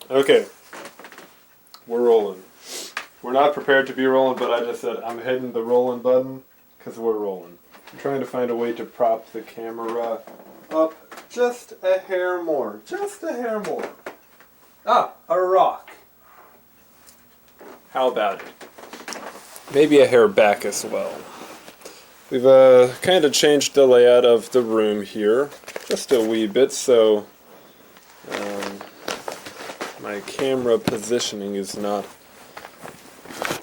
Okay, we're rolling. We're not prepared to be rolling, but I just said I'm hitting the rolling button because we're rolling. I'm trying to find a way to prop the camera up just a hair more. Just a hair more. Ah, a rock. How about it? Maybe a hair back as well. We've kind of changed the layout of the room here, just a wee bit, so my camera positioning is not,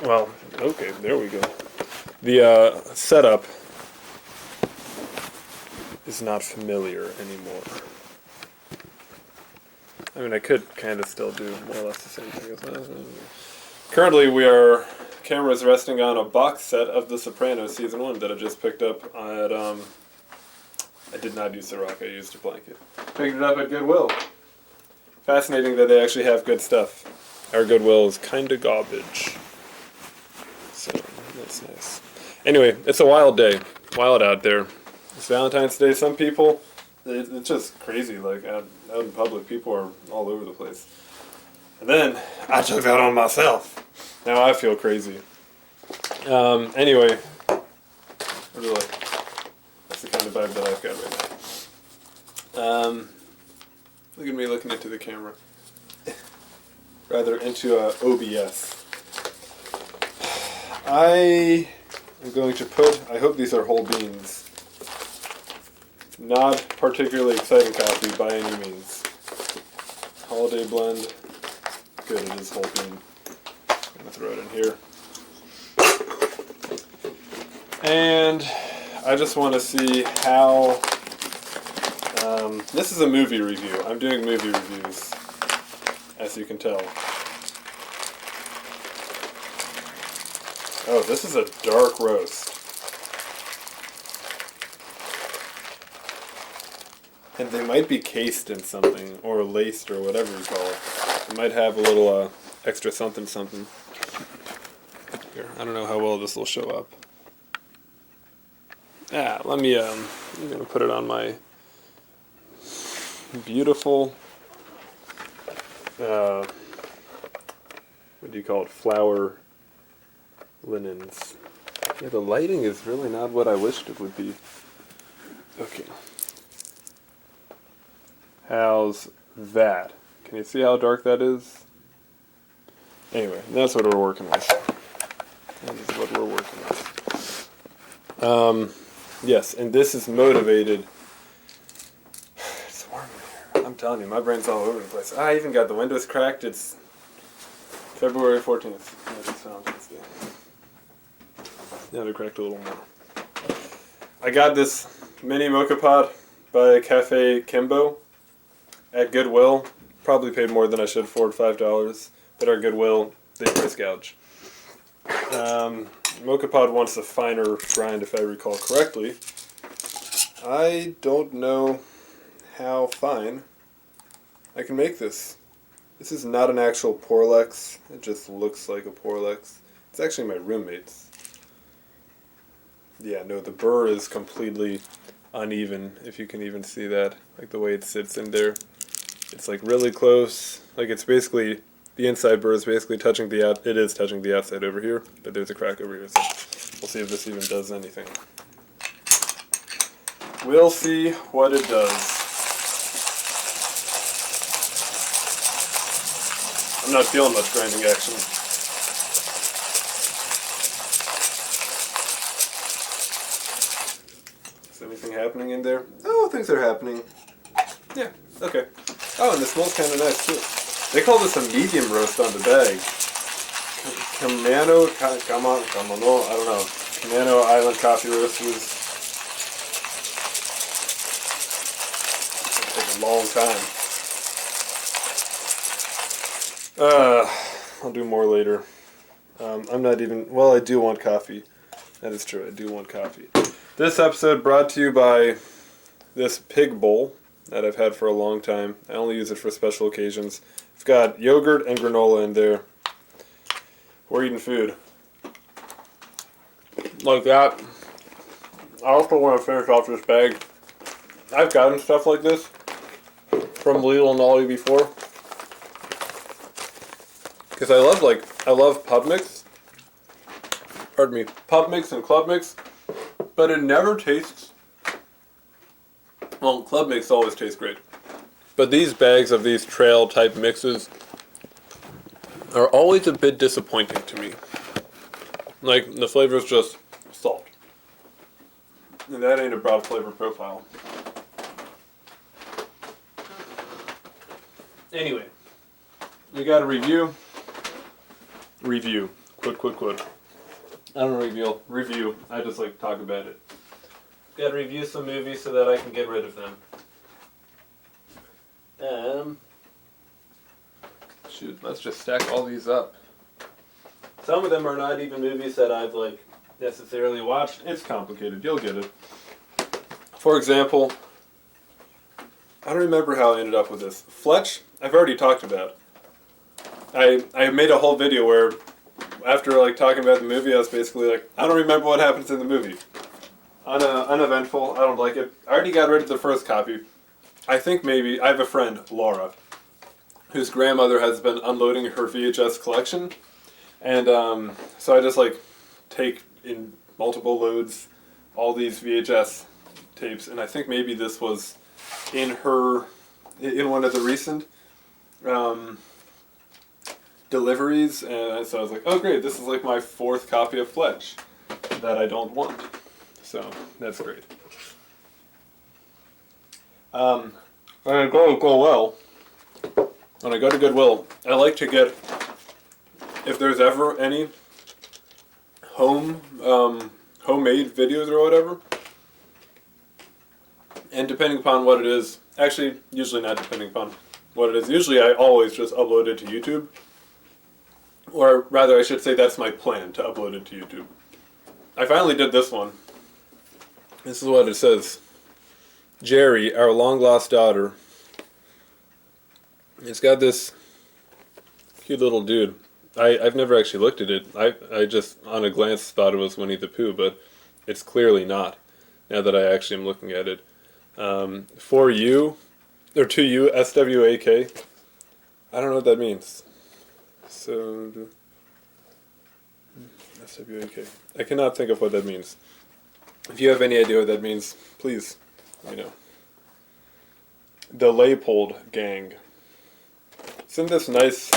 well, okay, there we go. The setup is not familiar anymore. I mean, I could kind of still do more or less the same thing. Currently, camera is resting on a box set of The Sopranos Season 1 that I just picked up at, I did not use the rock, I used a blanket. Picked it up at Goodwill. Fascinating that they actually have good stuff. Our Goodwill is kinda garbage. So, that's nice. Anyway, it's a wild day. Wild out there. It's Valentine's Day. Some people, it's just crazy, like, out in public, people are all over the place. And then, I took that on myself. Now I feel crazy. Anyway, really, that's the kind of vibe that I've got right now. Look at me looking into the camera. Rather into OBS. I am going to put, I hope these are whole beans. Not particularly exciting coffee by any means. Holiday blend. Good, it is whole bean. I'm going to throw it in here. And I just want to see how... this is a movie review. I'm doing movie reviews, as you can tell. Oh, this is a dark roast. And they might be cased in something, or laced, or whatever you call it. It might have a little extra something something. Here, I don't know how well this will show up. Let me, I'm going to put it on my beautiful, what do you call it, flower linens. Yeah, the lighting is really not what I wished it would be. Okay. How's that? Can you see how dark that is? Anyway, that's what we're working with. That is what we're working with. Yes, and this is motivated. It's warm in here. I'm telling you, my brain's all over the place. I even got the windows cracked. It's February 14th. It's Valentine's Day. Yeah, they cracked a little more. I got this mini mocha pot by Cafe Kimbo at Goodwill. Probably paid more than I should for it, $5. But our Goodwill, they price gouge. Mocha Pod wants a finer grind, if I recall correctly. I don't know how fine I can make this. This is not an actual Porlex. It just looks like a Porlex. It's actually my roommate's. Yeah, no, the burr is completely uneven, if you can even see that. Like the way it sits in there. It's like really close. Like it's basically, the inside burr is basically touching the out. It is touching the outside over here, but there's a crack over here. So we'll see if this even does anything. We'll see what it does. I'm not feeling much grinding action. Is anything happening in there? Oh, things are happening. Yeah, okay. Oh, and it smells kind of nice too. They call this a medium roast on the bag. Camano, I don't know. Camano Island Coffee Roast was like a long time. I'll do more later. I'm not even, well, I do want coffee. That is true, I do want coffee. This episode brought to you by this pig bowl that I've had for a long time. I only use it for special occasions. I've got yogurt and granola in there. We're eating food. Like that. I also want to finish off this bag. I've gotten stuff like this from Lidl and Aldi before. Because I love pub mix. Pardon me, pub mix and club mix, but it never tastes. Well, club mix always tastes great, but these bags of these trail type mixes are always a bit disappointing to me. Like, the flavor is just salt. And that ain't a broad flavor profile. Anyway, we got a review. Review. Quote. I don't review. I just like to talk about it. Got to review some movies so that I can get rid of them. Shoot, let's just stack all these up. Some of them are not even movies that I've like necessarily watched. It's complicated. You'll get it. For example, I don't remember how I ended up with this. Fletch, I've already talked about. I made a whole video where after like talking about the movie, I was basically like, I don't remember what happens in the movie. Uneventful. I don't like it. I already got rid of the first copy. I think maybe I have a friend, Laura, whose grandmother has been unloading her VHS collection, and so I just like take in multiple loads all these VHS tapes, and I think maybe this was in one of the recent deliveries, and so I was like, oh great, this is like my 4th copy of Fletch that I don't want. So that's great. When I go to Goodwill, I like to get, if there's ever any homemade videos or whatever, and depending upon what it is, actually, usually not depending upon what it is, usually I always just upload it to YouTube, or rather I should say that's my plan, to upload it to YouTube. I finally did this one. This is what it says. Jerry, our long-lost daughter. It's got this cute little dude. I've never actually looked at it. I just, on a glance, thought it was Winnie the Pooh, but it's clearly not, now that I actually am looking at it. For you, or to you, SWAK. I don't know what that means. So, SWAK. I cannot think of what that means. If you have any idea what that means, please, let me know. The Leipold gang. It's in this nice,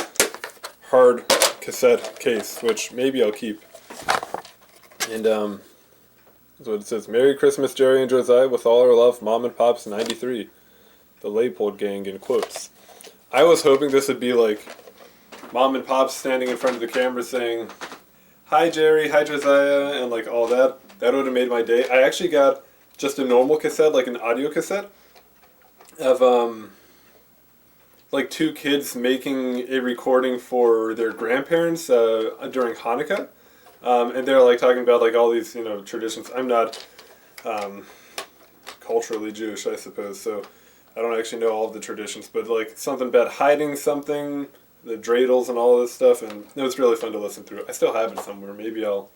hard cassette case, which maybe I'll keep. And, that's what it says. Merry Christmas, Jerry and Josiah, with all our love, Mom and Pop's 93. The Leipold gang, in quotes. I was hoping this would be like Mom and Pop's standing in front of the camera saying, hi Jerry, hi Josiah, and like all that. That would have made my day. I actually got just a normal cassette, like an audio cassette, of like 2 kids making a recording for their grandparents during Hanukkah. And they're like talking about like all these, traditions. I'm not culturally Jewish, I suppose, so I don't actually know all of the traditions, but like something about hiding something, the dreidels and all this stuff, and it was really fun to listen through. I still have it somewhere. Maybe I'll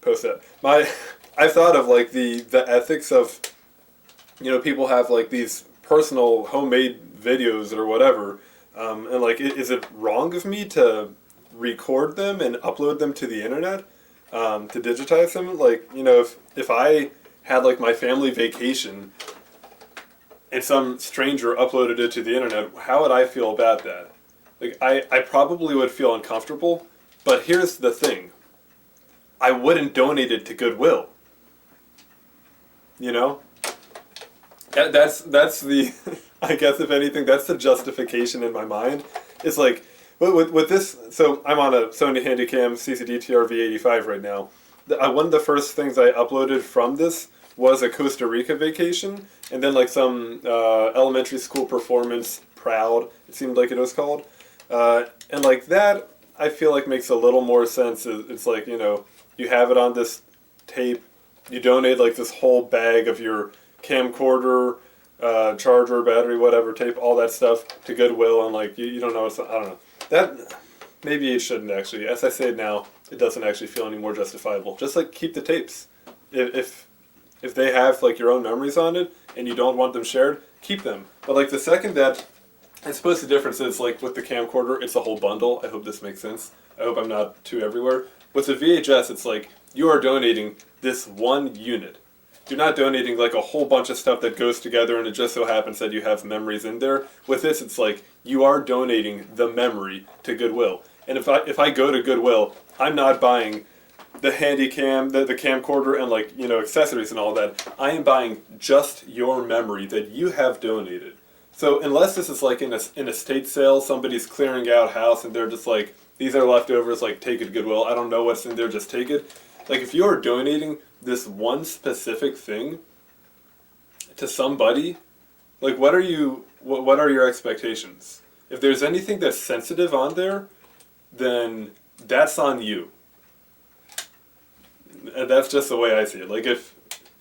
post that. I thought of like the ethics of, people have like these personal homemade videos or whatever, and like, is it wrong of me to record them and upload them to the internet, to digitize them? Like, if I had like my family vacation and some stranger uploaded it to the internet, how would I feel about that? Like, I probably would feel uncomfortable, but here's the thing. I wouldn't donate it to Goodwill. That's the, I guess if anything, that's the justification in my mind. It's like, with this, so I'm on a Sony handycam CCD-TR V85 right now. One of the first things I uploaded from this was a Costa Rica vacation, and then like some elementary school performance, Proud, it seemed like it was called. And like that, I feel like makes a little more sense. It's like, you have it on this tape, you donate like this whole bag of your camcorder, charger, battery, whatever, tape, all that stuff to Goodwill, and like you don't know, I don't know. That, maybe it shouldn't actually. As I say it now, it doesn't actually feel any more justifiable. Just like keep the tapes. If they have like your own memories on it and you don't want them shared, keep them. But like the second that I suppose the difference is, like, with the camcorder, it's a whole bundle. I hope this makes sense. I hope I'm not too everywhere. With the VHS, it's like, you are donating this one unit. You're not donating, like, a whole bunch of stuff that goes together and it just so happens that you have memories in there. With this, it's like, you are donating the memory to Goodwill. And if I go to Goodwill, I'm not buying the handycam, the camcorder, and, like, you know, accessories and all that. I am buying just your memory that you have donated. So unless this is like in an estate sale, somebody's clearing out house and they're just like, these are leftovers, like, take it to Goodwill. I don't know what's in there, just take it. Like, if you are donating this one specific thing to somebody, like, what are your expectations? If there's anything that's sensitive on there, then that's on you. And that's just the way I see it. Like, if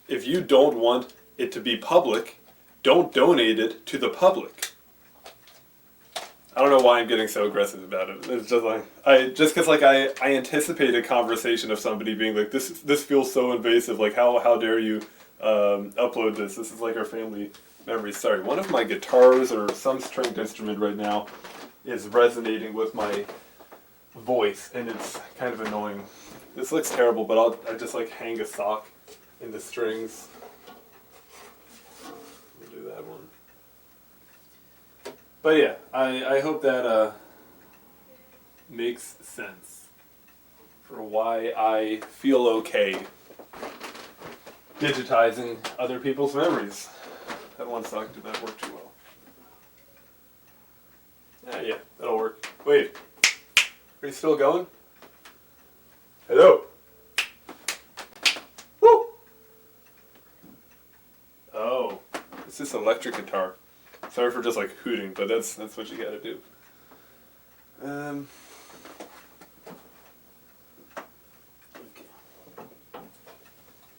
you don't want it to be public, don't donate it to the public. I don't know why I'm getting so aggressive about it. It's just like, I anticipate a conversation of somebody being like, this feels so invasive. Like, how dare you upload this? This is like our family memories. Sorry, one of my guitars or some stringed instrument right now is resonating with my voice, and it's kind of annoying. This looks terrible, but I just like hang a sock in the strings. Do that one. But yeah, I hope that makes sense for why I feel okay digitizing other people's memories. That one sock did not work too well. Yeah, that'll work. Wait, are you still going? Hello? Woo! Oh, it's this electric guitar. Sorry for just like hooting, but that's what you gotta do. Okay.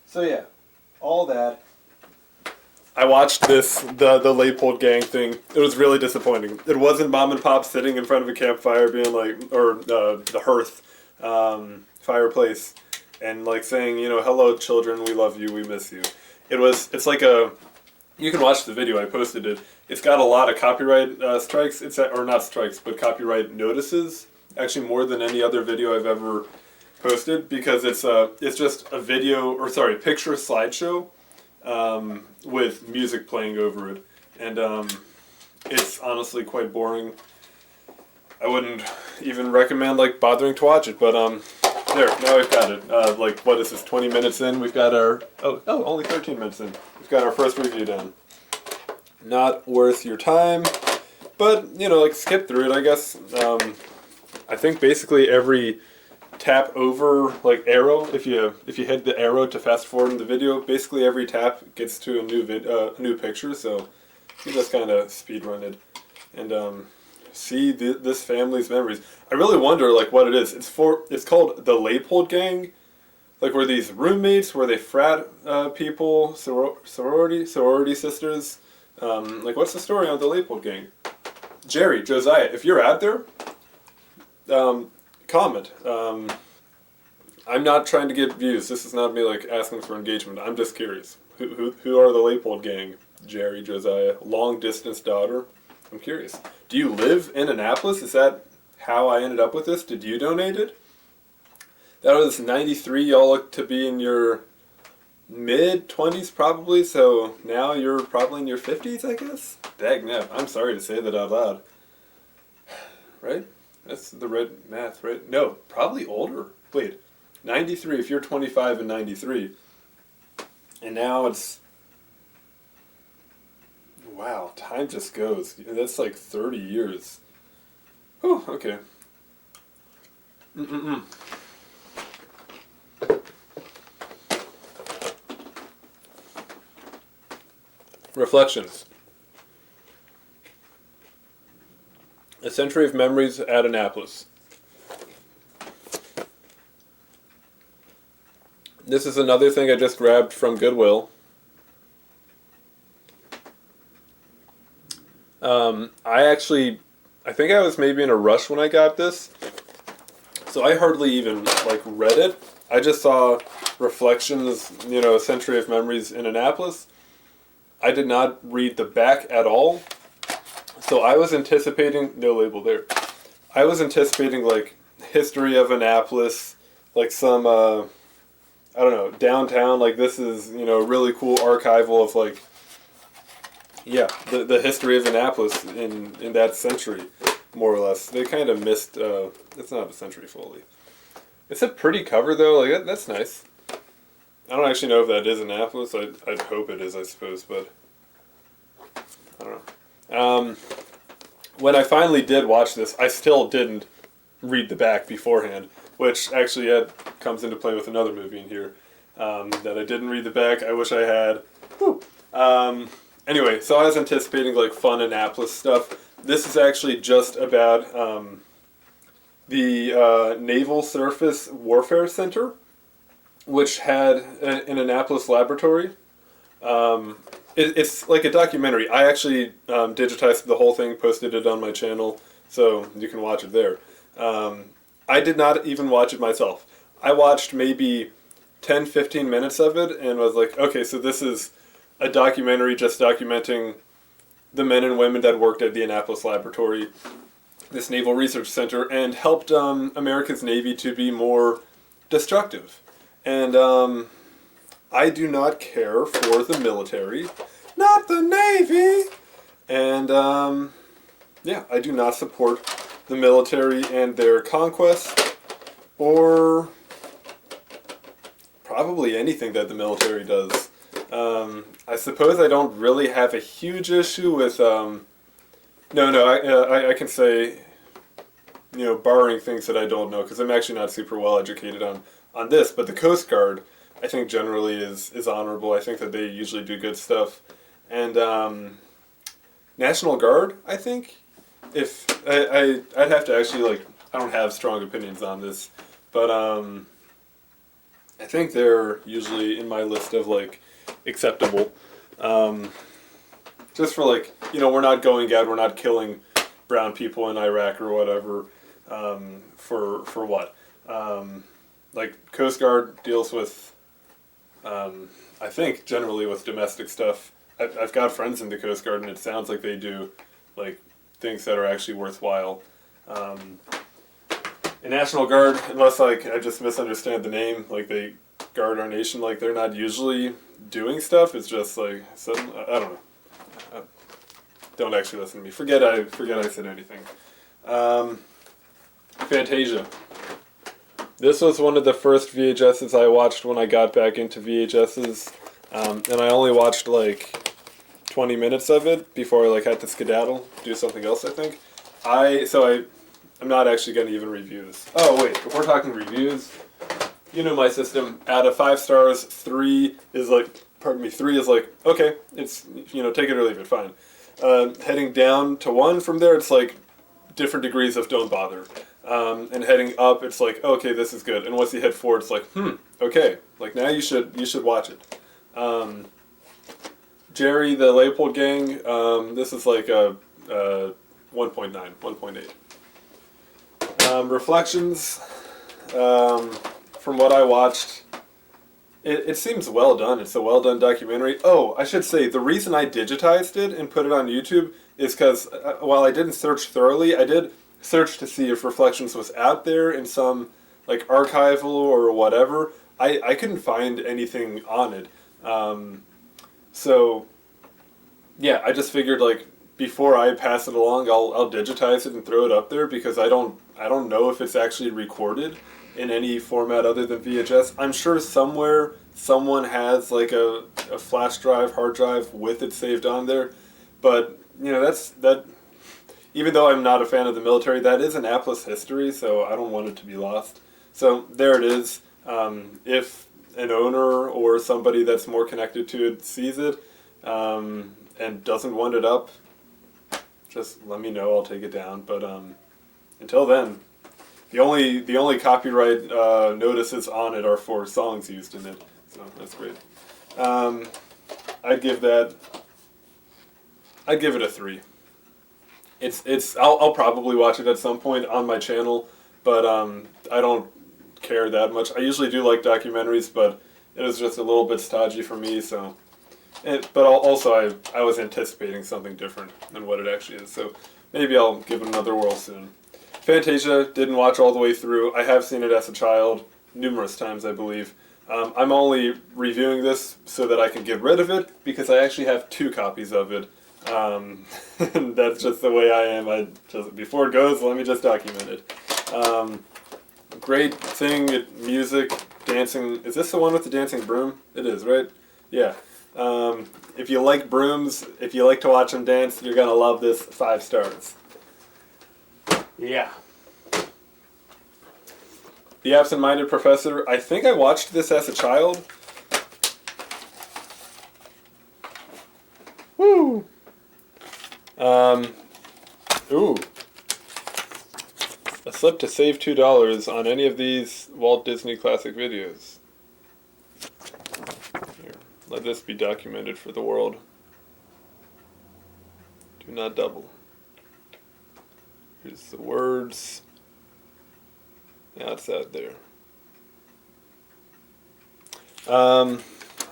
So yeah, all that. I watched the Leipold gang thing. It was really disappointing. It wasn't mom and pop sitting in front of a campfire being like, or the hearth, fireplace, and like saying, you know, hello children, we love you, we miss you. It's like you can watch the video, I posted it. It's got a lot of copyright strikes, or not strikes, but copyright notices. Actually more than any other video I've ever posted, because it's just a picture slideshow with music playing over it. And it's honestly quite boring. I wouldn't even recommend like bothering to watch it, but there, now we've got it. Like, what is this, 20 minutes in? We've got our, only 13 minutes in. We've got our first review done. Not worth your time, but, you know, like, skip through it, I guess. I think basically every tap over, like, arrow, if you hit the arrow to fast forward in the video, basically every tap gets to a new picture, so you just kind of speedrun it. And, see this family's memories. I really wonder, like, what it is. It's called the Leipold gang. Like, were these roommates? Were they frat people? Sorority sisters? Like, what's the story on the Leipold gang? Jerry, Josiah, if you're out there, comment. I'm not trying to get views. This is not me, like, asking for engagement. I'm just curious. Who are the Leipold gang? Jerry, Josiah, long distance daughter. I'm curious. Do you live in Annapolis? Is that how I ended up with this? Did you donate it? That was 93. Y'all look to be in your mid-20s probably, so now you're probably in your 50s, I guess? Dagnap. I'm sorry to say that out loud. Right? That's the red math, right? No, probably older. Wait, 93 if you're 25 and 93. And now it's... Wow, time just goes. That's like 30 years. Oh, okay. Reflections. A Century of Memories at Annapolis. This is another thing I just grabbed from Goodwill. I think I was maybe in a rush when I got this, so I hardly even, like, read it. I just saw Reflections, you know, A Century of Memories in Annapolis. I did not read the back at all, So I was anticipating, no label there. I was anticipating like history of Annapolis, like some I don't know, downtown. Like this is, you know, really cool archival of like, yeah, the history of Annapolis in that century, more or less. They kind of missed. It's not a century fully. It's a pretty cover though. Like that's nice. I don't actually know if that is Annapolis. I'd hope it is, I suppose, but I don't know. When I finally did watch this, I still didn't read the back beforehand, which actually comes into play with another movie in here that I didn't read the back. I wish I had. Whew. Anyway, so I was anticipating like fun Annapolis stuff. This is actually just about the Naval Surface Warfare Center, which had an Annapolis laboratory. It's like a documentary. I actually digitized the whole thing, posted it on my channel, so you can watch it there. I did not even watch it myself. I watched maybe 10-15 minutes of it and was like, okay, so this is a documentary just documenting the men and women that worked at the Annapolis laboratory, this Naval Research Center, and helped America's Navy to be more destructive. And I do not care for the military, not the Navy, and yeah, I do not support the military and their conquest, or probably anything that the military does. I suppose I don't really have a huge issue with, I can say, you know, barring things that I don't know, because I'm actually not super well educated on this, but the Coast Guard, I think generally is honorable. I think that they usually do good stuff. And National Guard, I think, if I'd have to actually, like, I don't have strong opinions on this, but I think they're usually in my list of like acceptable. Just for like, you know, we're not going out, we're not killing brown people in Iraq or whatever. For what? Like Coast Guard deals with, I think generally with domestic stuff. I've got friends in the Coast Guard, and it sounds like they do like things that are actually worthwhile. In National Guard, unless like I just misunderstand the name, like they guard our nation, like they're not usually doing stuff. It's just like some, I don't know. Don't actually listen to me. Forget I said anything. Fantasia. This was one of the first VHSs I watched when I got back into VHSs, and I only watched like 20 minutes of it before I like had to skedaddle, do something else. I think. I'm not actually going to even review this. Oh wait, if we're talking reviews, you know my system. Out of 5 stars, 3 is like, okay, it's, you know, take it or leave it, fine. Heading down to 1 from there, it's like different degrees of don't bother. And heading up, it's like, okay, this is good. And once you head forward, it's like, okay, like now you should watch it. Jerry, the Leipold gang, this is like a 1.9, 1.8. Reflections, from what I watched, it seems well done. It's a well done documentary. Oh, I should say, the reason I digitized it and put it on YouTube is because while I didn't search thoroughly, I did search to see if Reflections was out there in some like archival or whatever. I couldn't find anything on it. So yeah, I just figured like before I pass it along, I'll digitize it and throw it up there, because I don't know if it's actually recorded in any format other than VHS. I'm sure somewhere someone has like a flash drive, hard drive with it saved on there, but you know that. Even though I'm not a fan of the military, that is Annapolis history, so I don't want it to be lost. So there it is. If an owner or somebody that's more connected to it sees it and doesn't want it up, just let me know. I'll take it down. But until then, the only copyright notices on it are for songs used in it. So that's great. I'd give it a 3. I'll probably watch it at some point on my channel, but I don't care that much. I usually do like documentaries, but it was just a little bit stodgy for me, so But also I was anticipating something different than what it actually is, so maybe I'll give it another whirl soon. Fantasia, didn't watch all the way through. I have seen it as a child numerous times, I believe. I'm only reviewing this so that I can get rid of it, because I actually have 2 copies of it. And that's just the way I am. Before it goes, let me just document it. Great thing, music, dancing. Is this the one with the dancing broom? It is, right? Yeah. If you like brooms, if you like to watch them dance, you're going to love this. 5 stars. Yeah. The Absent-Minded Professor. I think I watched this as a child. Woo! Ooh. A slip to save $2 on any of these Walt Disney Classic videos. Here, let this be documented for the world. Do not double. Here's the words. Yeah, it's out there.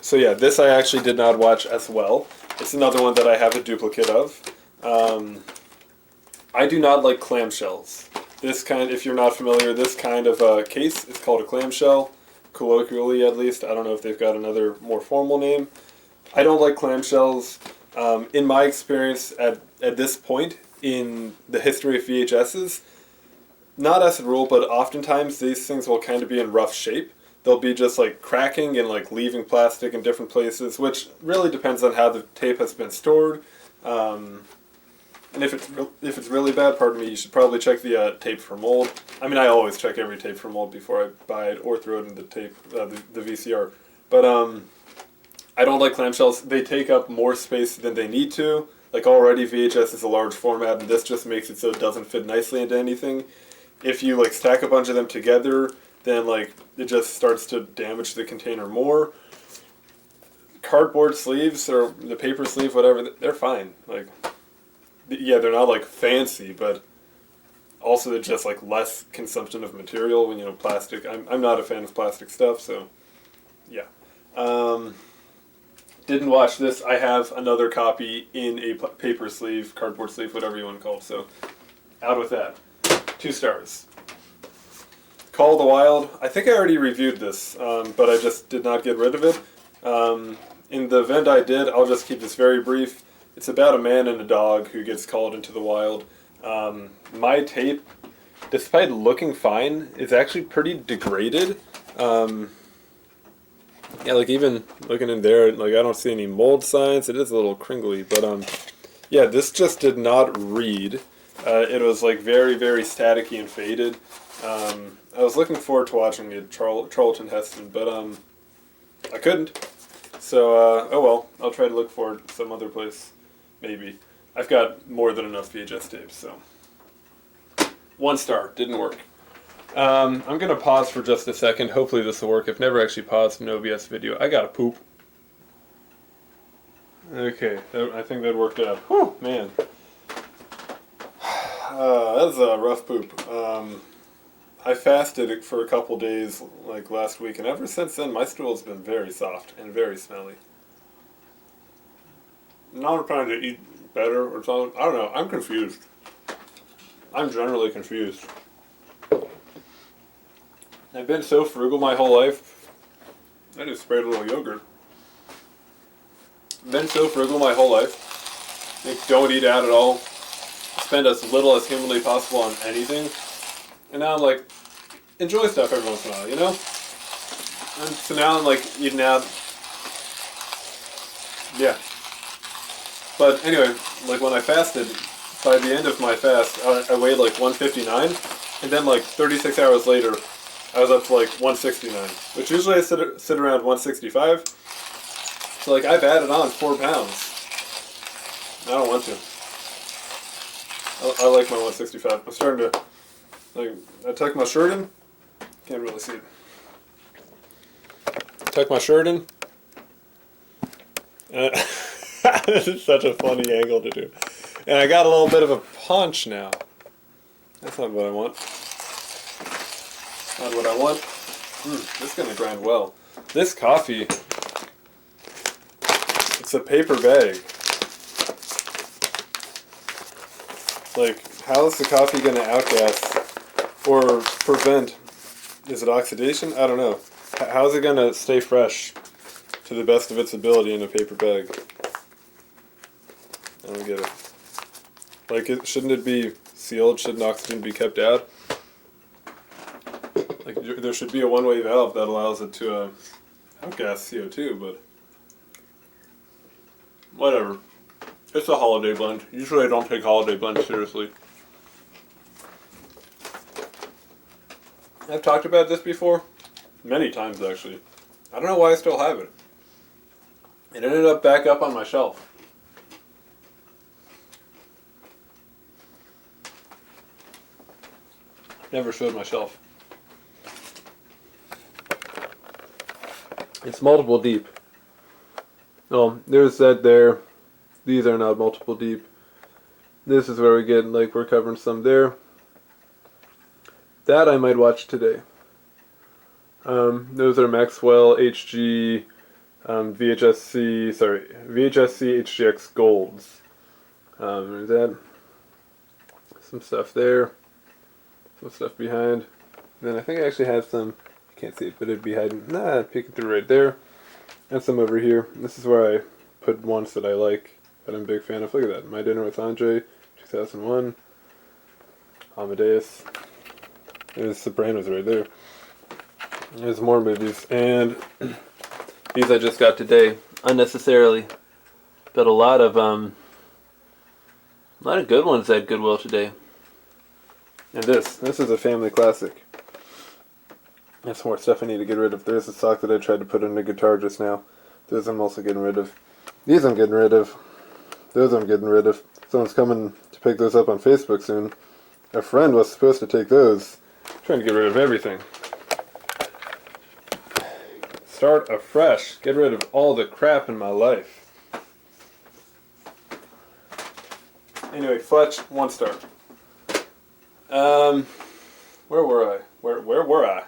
So yeah, this I actually did not watch as well. It's another one that I have a duplicate of. I do not like clamshells. This kind, if you're not familiar, this kind of case is called a clamshell, colloquially at least. I don't know if they've got another more formal name. I don't like clamshells. In my experience at this point in the history of VHSs, not as a rule, but oftentimes these things will kind of be in rough shape. They'll be just like cracking and like leaving plastic in different places, which really depends on how the tape has been stored. And if it's really bad, pardon me, you should probably check the tape for mold. I mean, I always check every tape for mold before I buy it or throw it in the tape, the VCR. But I don't like clamshells. They take up more space than they need to. Like already VHS is a large format, and this just makes it so it doesn't fit nicely into anything. If you like stack a bunch of them together, then like it just starts to damage the container more. Cardboard sleeves or the paper sleeve, whatever, they're fine. Like, yeah, they're not like fancy, but also they're just like less consumption of material when, you know, plastic. I'm not a fan of plastic stuff, so yeah. Didn't watch this. I have another copy in a paper sleeve, cardboard sleeve, whatever you want to call it, so out with that. 2 stars. Call of the Wild. I think I already reviewed this, but I just did not get rid of it. In the event I did, I'll just keep this very brief. It's about a man and a dog who gets called into the wild. My tape, despite looking fine, is actually pretty degraded. Yeah, like even looking in there, like I don't see any mold signs. It is a little cringly, but yeah, this just did not read. It was like very, very staticky and faded. I was looking forward to watching it, Charlton Heston, but I couldn't. So, oh well, I'll try to look for it some other place, maybe. I've got more than enough VHS tapes, so. 1 star, didn't work. I'm going to pause for just a second. Hopefully this will work. I've never actually paused an OBS video. I gotta poop. Okay, I think that worked out. Whew, man. That's a rough poop. I fasted for a couple days, like last week, and ever since then my stool's been very soft and very smelly. Now I'm trying to eat better or something. I don't know. I'm confused. I'm generally confused. I've been so frugal my whole life. I just sprayed a little yogurt. I've been so frugal my whole life. Like, don't eat out at all. Spend as little as humanly possible on anything. And now I'm like, enjoy stuff every once in a while, you know? And so now I'm like eating out. Yeah. But anyway, like when I fasted, by the end of my fast, I weighed like 159. And then like 36 hours later, I was up to like 169, which usually I sit around 165. So like I've added on 4 pounds. I don't want to. I like my 165. I'm starting to, like, I tuck my shirt in. Can't really see it. Tuck my shirt in. This is such a funny angle to do. And I got a little bit of a punch now. That's not what I want. Not what I want. This is going to grind well. This coffee It's a paper bag. Like, how is the coffee going to outgas or prevent, is it oxidation? I don't know. How is it going to stay fresh to the best of its ability in a paper bag? I don't get it. Like, shouldn't it be sealed? Shouldn't oxygen be kept out? Like, there should be a one-way valve that allows it to outgas CO2, but whatever. It's a holiday blend. Usually I don't take holiday blends seriously. I've talked about this before. Many times, actually. I don't know why I still have it. It ended up back up on my shelf. Never showed my shelf. It's multiple deep. Oh, there's that there. These are not multiple deep. This is where we get, like, we're covering some there. That I might watch today. Those are Maxwell HG VHSC HGX Golds. There's that. Some stuff there. Some stuff behind. And then I think I actually have some, you can't see it, but it'd be hiding, peeking through right there. And some over here. This is where I put ones that I like, that I'm a big fan of. Look at that. My Dinner with Andre, 2001. Amadeus. There's Sopranos right there. There's more movies. And these I just got today, unnecessarily. But a lot of good ones at Goodwill today. And this is a family classic. There's some more stuff I need to get rid of. There's a sock that I tried to put in the guitar just now. Those I'm also getting rid of. These I'm getting rid of. Those I'm getting rid of. Someone's coming to pick those up on Facebook soon. A friend was supposed to take those. I'm trying to get rid of everything. Start afresh. Get rid of all the crap in my life. Anyway, Fletch, 1 star. Where were I? Where were I?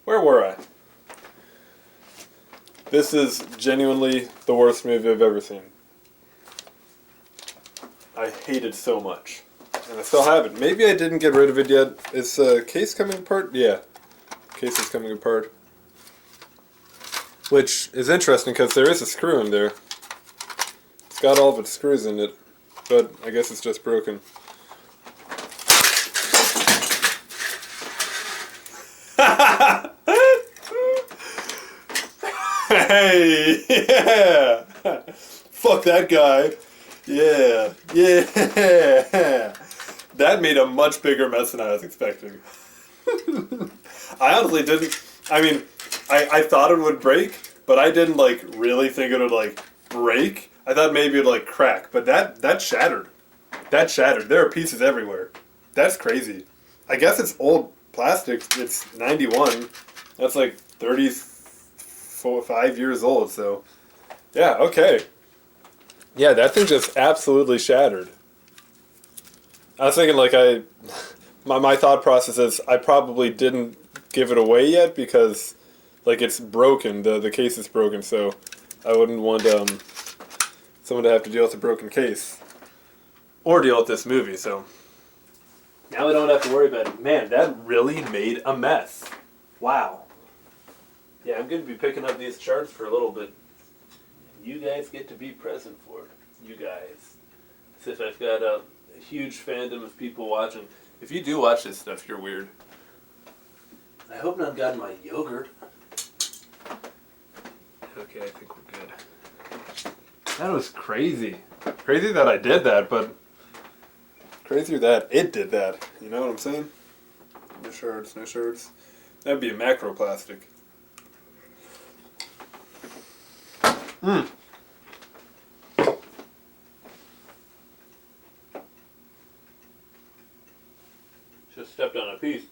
Where were I? This is genuinely the worst movie I've ever seen. I hate it so much. And I still have it. Maybe I didn't get rid of it yet. Is the case coming apart? Yeah. Case is coming apart. Which is interesting because there is a screw in there. It's got all of its screws in it. But I guess it's just broken. Hey, yeah. Fuck that guy. Yeah, yeah. That made a much bigger mess than I was expecting. I honestly didn't. I mean, I thought it would break, but I didn't like really think it would like break. I thought maybe it would like crack, but that shattered. That shattered. There are pieces everywhere. That's crazy. I guess it's old plastic. It's 91. That's like 35 years old. So, yeah. Okay. Yeah, that thing just absolutely shattered. I was thinking like my thought process is I probably didn't give it away yet because like it's broken, the case is broken, so I wouldn't want someone to have to deal with a broken case or deal with this movie. So now we don't have to worry about it. Man, that really made a mess. Wow. Yeah, I'm going to be picking up these charts for a little bit. You guys get to be present for it. You guys. As if I've got a huge fandom of people watching. If you do watch this stuff, you're weird. I hope none got in my yogurt. Okay, I think we're good. That was crazy. Crazy that I did that, but crazier that it did that. You know what I'm saying? No shirts, no shirts. That'd be a macroplastic. Mmm. Just stepped on a piece.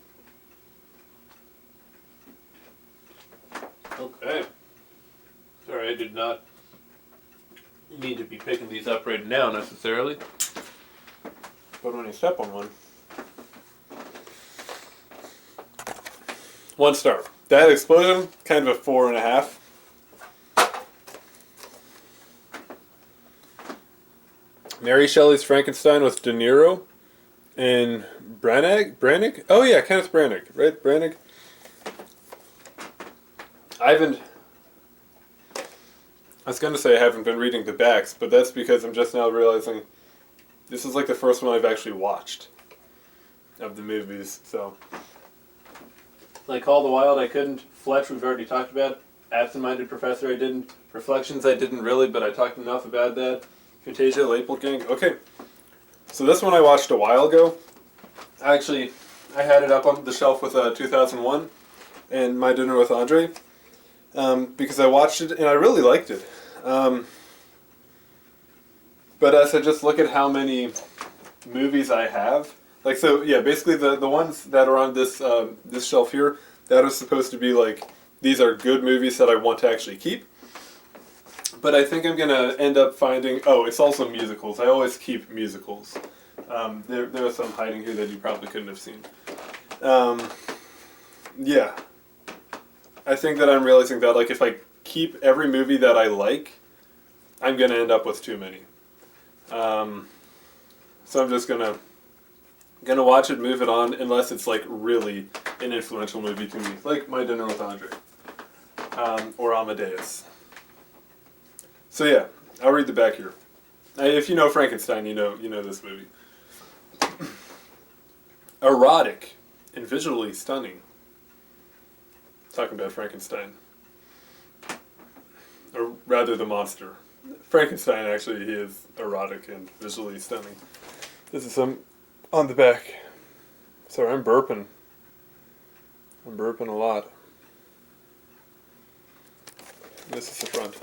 Okay. Sorry, I did not need to be picking these up right now necessarily. But when you step on one. 1 star. That explosion, kind of a 4.5. Mary Shelley's Frankenstein with De Niro and Branagh? Oh yeah, Kenneth Branagh, right? Branagh. I was gonna say I haven't been reading the backs, but that's because I'm just now realizing this is like the first one I've actually watched of the movies, so. Like Call the Wild, I couldn't. Fletch, we've already talked about. Absent-Minded Professor, I didn't. Reflections, I didn't really, but I talked enough about that. Fantasia, Leipold Gang. Okay, so this one I watched a while ago. I had it up on the shelf with 2001 and My Dinner with Andre, because I watched it and I really liked it. But as I just look at how many movies I have, like, so yeah, basically the ones that are on this this shelf here, that are supposed to be like, these are good movies that I want to actually keep. But I think I'm gonna end up finding, oh, it's also musicals. I always keep musicals. There are some hiding here that you probably couldn't have seen. Yeah. I think that I'm realizing that, like, if I keep every movie that I like, I'm gonna end up with too many. So I'm just gonna watch it, move it on, unless it's like really an influential movie to me, like My Dinner with Andre, or Amadeus. So yeah, I'll read the back here. If you know Frankenstein, you know this movie. Erotic and visually stunning. Talking about Frankenstein, or rather the monster. Frankenstein, actually, he is erotic and visually stunning. This is some on the back. Sorry, I'm burping. I'm burping a lot. This is the front.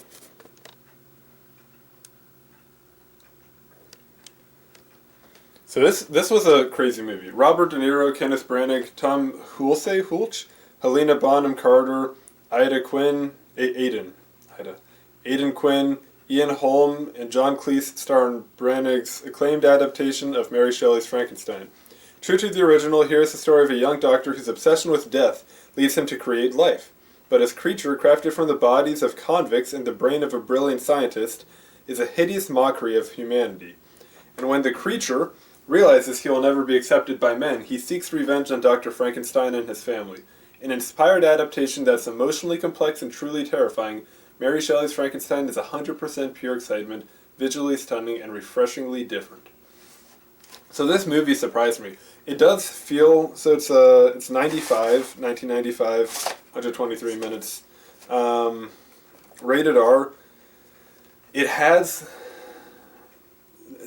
So this was a crazy movie. Robert De Niro, Kenneth Branagh, Tom Hulce, Helena Bonham Carter, Ida Quinn, Aidan Quinn, Ian Holm, and John Cleese star in Branagh's acclaimed adaptation of Mary Shelley's Frankenstein. True to the original, here is the story of a young doctor whose obsession with death leads him to create life. But his creature, crafted from the bodies of convicts and the brain of a brilliant scientist, is a hideous mockery of humanity. And when the creature realizes he will never be accepted by men, he seeks revenge on Dr. Frankenstein and his family. An inspired adaptation that's emotionally complex and truly terrifying, Mary Shelley's Frankenstein is 100% pure excitement, visually stunning, and refreshingly different. So this movie surprised me. It does feel, so it's 1995, 123 minutes, rated R. It has,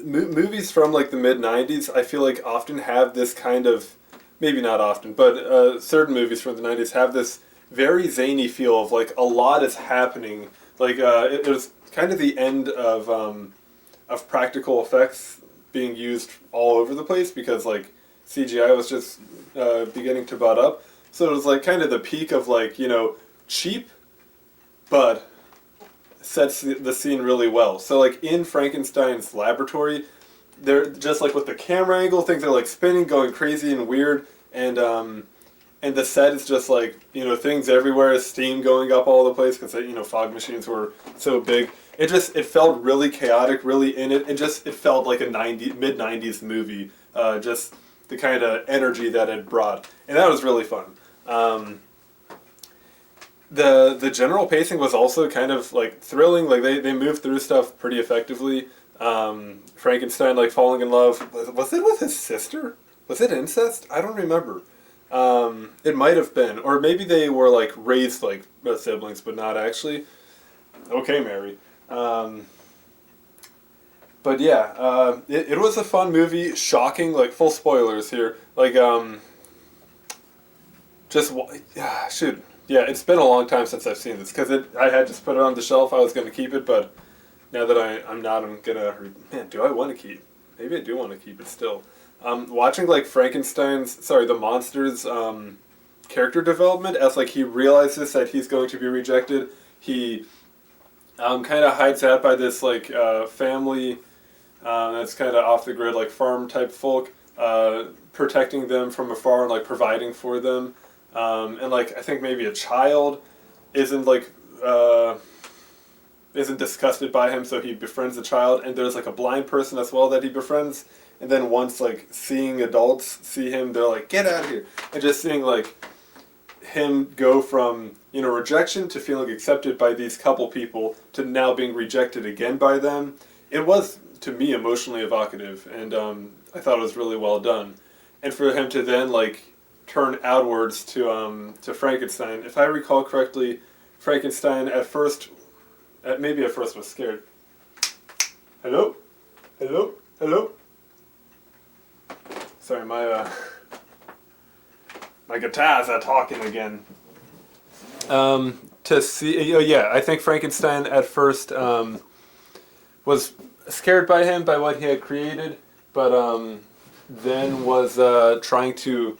movies from like the mid-90s, I feel like often have this kind of, maybe not often, but certain movies from the 90s have this very zany feel of like a lot is happening. Like it was kind of the end of practical effects being used all over the place because like CGI was just beginning to butt up. So it was like kind of the peak of like, cheap, but sets the scene really well. So like in Frankenstein's laboratory, they're just like with the camera angle, things are like spinning, going crazy and weird, and the set is just like, things everywhere, steam going up all the place because, fog machines were so big. It felt really chaotic, really in it. It felt like a mid-90s movie, just the kind of energy that it brought. And that was really fun. The general pacing was also kind of like thrilling. Like they moved through stuff pretty effectively. Frankenstein like falling in love. Was it with his sister? Was it incest? I don't remember. It might have been, or maybe they were like raised like siblings, but not actually. Okay, Mary. But yeah, it was a fun movie. Shocking, like full spoilers here. Like shoot. Yeah, it's been a long time since I've seen this because I had just put it on the shelf. I was going to keep it, but now that I'm not, I'm gonna. Man, do I want to keep? Maybe I do want to keep it still. Watching like the monster's character development as like he realizes that he's going to be rejected. He kind of hides out by this like family that's kind of off the grid, like farm type folk, protecting them from afar and like providing for them. And like I think maybe a child isn't like isn't disgusted by him, so he befriends the child. And there's like a blind person as well that he befriends. And then once like seeing adults see him, they're like, get out of here. And just seeing like him go from, you know, rejection to feeling accepted by these couple people to now being rejected again by them. It was, to me, emotionally evocative, and I thought it was really well done. And for him to then like turn outwards to Frankenstein. If I recall correctly, Frankenstein at first was scared. Hello? Hello? Hello? Sorry, my guitars are talking again. To see, yeah, I think Frankenstein at first was scared by him, by what he had created, but then was trying to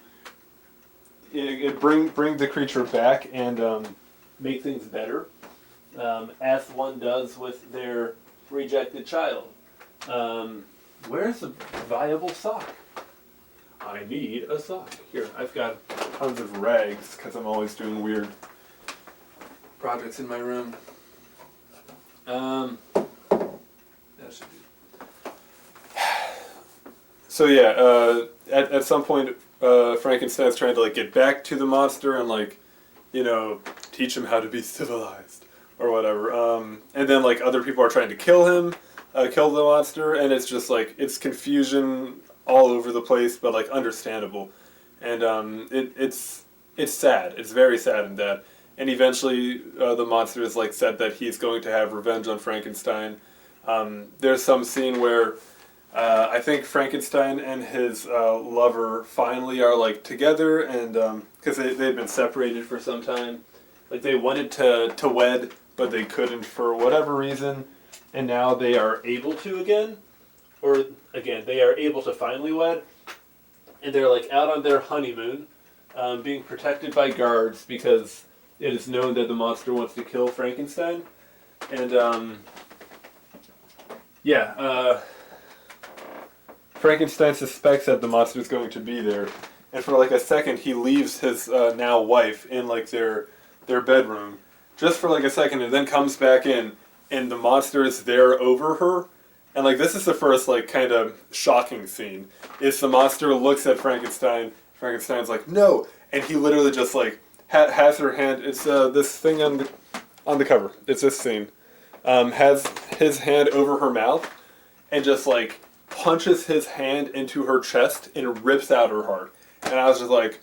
bring the creature back and make things better, as one does with their rejected child. Where's a viable sock? I need a sock. Here, I've got tons of rags because I'm always doing weird projects in my room. That should be. So yeah, at some point, Frankenstein's trying to like get back to the monster and like, you know, teach him how to be civilized or whatever. And then like other people are trying to kill him, kill the monster, and it's just like it's confusion all over the place, but like understandable. And it's sad. It's very sad in that. And eventually, the monster is like said that he's going to have revenge on Frankenstein. There's some scene where I think Frankenstein and his lover finally are like together, and because they'd been separated for some time, like they wanted to wed, but they couldn't for whatever reason, and now they are able to again, or again they are able to finally wed, and they're like out on their honeymoon, being protected by guards because it is known that the monster wants to kill Frankenstein, and Frankenstein suspects that the monster is going to be there, and for like a second he leaves his now wife in like their bedroom, just for like a second, and then comes back in, and the monster is there over her, and like this is the first like kind of shocking scene. Is the monster looks at Frankenstein, Frankenstein's like no, and he literally just like has her hand. It's this thing on the cover. It's this scene. Has his hand over her mouth, and just like punches his hand into her chest and rips out her heart. And I was just like,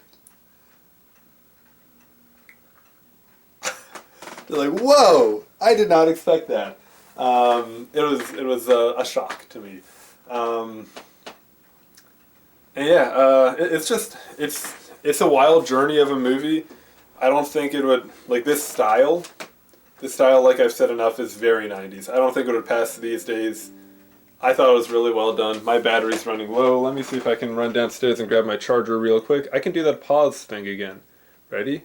they're like, whoa! I did not expect that. It was a shock to me. And yeah, it's a wild journey of a movie. I don't think it would, like this style, like I've said enough, is very 90s. I don't think it would pass these days. I thought it was really well done. My battery's running low. Let me see if I can run downstairs and grab my charger real quick. I can do that pause thing again. Ready?